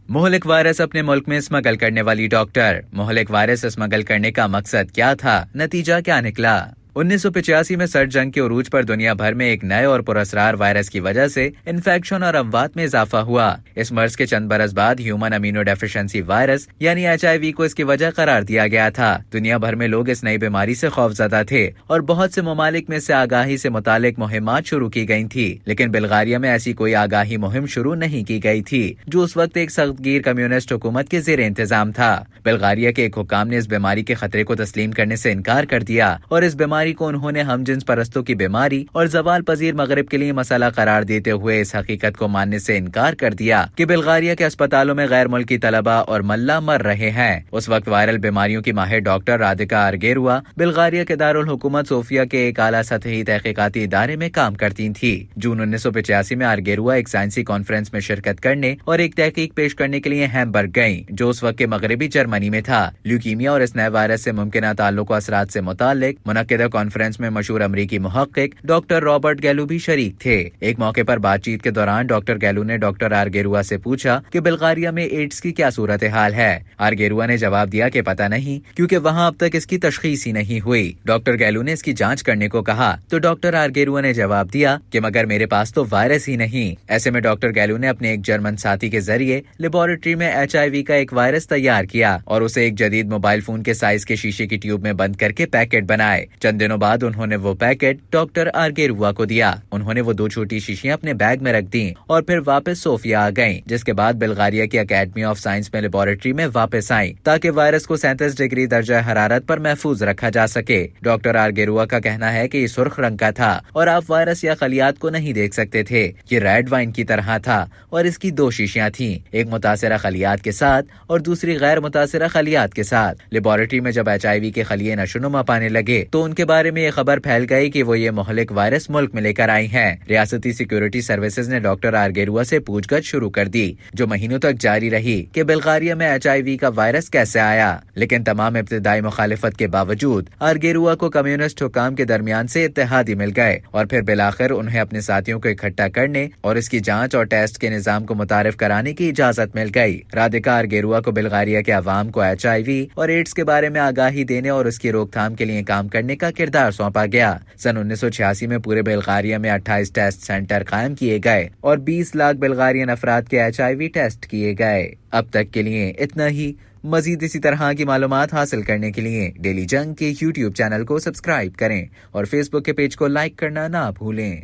मोहलिक virus अपने मुल्क में स्मगल करने वाली डॉक्टर। मोहलिक वायरस स्मगल करने का मकसद क्या था, नतीजा क्या निकला? 1985 में सर्द जंग के उरूज पर दुनिया भर में एक नए और पुरअसरार वायरस की वजह से इन्फेक्शन और अमवात में इजाफा हुआ। इस मर्ज के चंद बरस बाद ह्यूमन अमीनो डेफिशिएंसी वायरस यानी HIV को इसकी वजह करार दिया गया था। दुनिया भर में लोग इस नई बीमारी से खौफजदा थे और बहुत से ममालिक में से आगाही से मुतालिक मुहिमात शुरू की गई थी, लेकिन बुल्गारिया में ऐसी कोई आगाही मुहिम शुरू नहीं की गई थी, जो उस वक्त एक सख्तगीर कम्युनिस्ट हुकूमत के ज़ेर इंतजाम था। बुल्गारिया के एक हुक्काम ने इस बीमारी के खतरे को तस्लीम करने से इनकार कर दिया और इस बीमारी को उन्होंने हमजिन्स परस्तों की बीमारी और जवाल पजीर मगरिब के लिए मसला करार देते हुए इस हकीकत को मानने से इनकार कर दिया कि बुल्गारिया के अस्पतालों में गैर मुल्की तलबा और मल्ला मर रहे हैं। उस वक्त वायरल बीमारियों की माहिर डॉक्टर राधिका आर्गेरुआ बुल्गारिया के दारुल हुकूमत सोफिया के एक आला सतही तहकीकाती इदारे में काम करती थी। जून 1985 में आर्गेरुआ एक साइंसी कॉन्फ्रेंस में शिरकत करने और एक तहकीक पेश करने के लिए हैम्बर्ग गयी, जो उस वक्त के मगरबी जर्मनी में था। ल्यूकीमिया और इस नए वायरस से मुमकिन ताल्लुक असरात से मुतालिक मुनक्किदा कॉन्फ्रेंस में मशहूर अमरीकी मुहक्किक डॉक्टर रॉबर्ट गैलू भी शरीक थे। एक मौके पर बातचीत के दौरान डॉक्टर गैलू ने डॉक्टर आर्गेरुआ से पूछा कि बुल्गारिया में एड्स की क्या सूरत हाल है। आर्गेरुआ ने जवाब दिया कि पता नहीं, क्योंकि वहाँ अब तक इसकी तशखीस ही नहीं हुई। डॉक्टर गैलू ने इसकी जांच करने को कहा तो डॉक्टर आर्गेरुआ ने जवाब दिया कि मगर मेरे पास तो वायरस ही नहीं। ऐसे में डॉक्टर गैलू ने अपने एक जर्मन साथी के जरिए लेबोरेटरी में HIV का एक वायरस तैयार किया और उसे एक जदीद मोबाइल फोन के साइज के शीशे की ट्यूब में बंद करके पैकेट बनाए। चंद दिनों बाद उन्होंने वो पैकेट डॉक्टर आर्गेरुआ को दिया। उन्होंने वो 2 छोटी शीशियां अपने बैग में रख दी और फिर वापस सोफिया आ गईं, जिसके बाद बुल्गारिया की अकेडमी ऑफ साइंस में लेबोरेटरी में वापस आई ताकि वायरस को 37 डिग्री दर्जा हरारत पर महफूज रखा जा सके। डॉक्टर आर्गेरुआ का कहना है कि ये सुर्ख रंग का था और आप वायरस या खलियात को नहीं देख सकते थे। ये रेड वाइन की तरह था और इसकी 2 शीशियां थीं, एक मुतासिरा खलियात के साथ और दूसरी गैर मुतासिरा खलियात के साथ। लेबोरेटरी में जब HIV के खलिये नशोनुमा पाने लगे तो उनके बारे में ये खबर फैल गई कि वो ये मोहलिक वायरस मुल्क में लेकर आई हैं। रियासती सिक्योरिटी सर्विसेज ने डॉक्टर आर्गेरुआ से पूछगछ शुरू कर दी, जो महीनों तक जारी रही कि बुल्गारिया में HIV का वायरस कैसे आया। लेकिन तमाम इब्तिदाई मुखालिफत के बावजूद आर्गेरुआ को कम्युनिस्ट हुकाम के दरमियान से इत्तेहादी मिल गए और फिर बिलाखिर उन्हें अपने साथियों को इकट्ठा करने और इसकी जांच और टेस्ट के निजाम को मुतारिफ कराने की इजाजत मिल गई। राधिका आर्गेरुआ को बुल्गारिया के अवाम को HIV और एड्स के बारे में आगाही देने और उसकी रोकथाम के लिए काम करने का किरदार सौंपा गया। सन 1986 में पूरे बुल्गारिया में 28 टेस्ट सेंटर कायम किए गए और 20 लाख बुल्गारियन अफराद के HIV टेस्ट किए गए। अब तक के लिए इतना ही। मजीद इसी तरह की मालूमात हासिल करने के लिए डेली जंग के YouTube चैनल को सब्सक्राइब करें और Facebook के पेज को लाइक करना ना भूलें।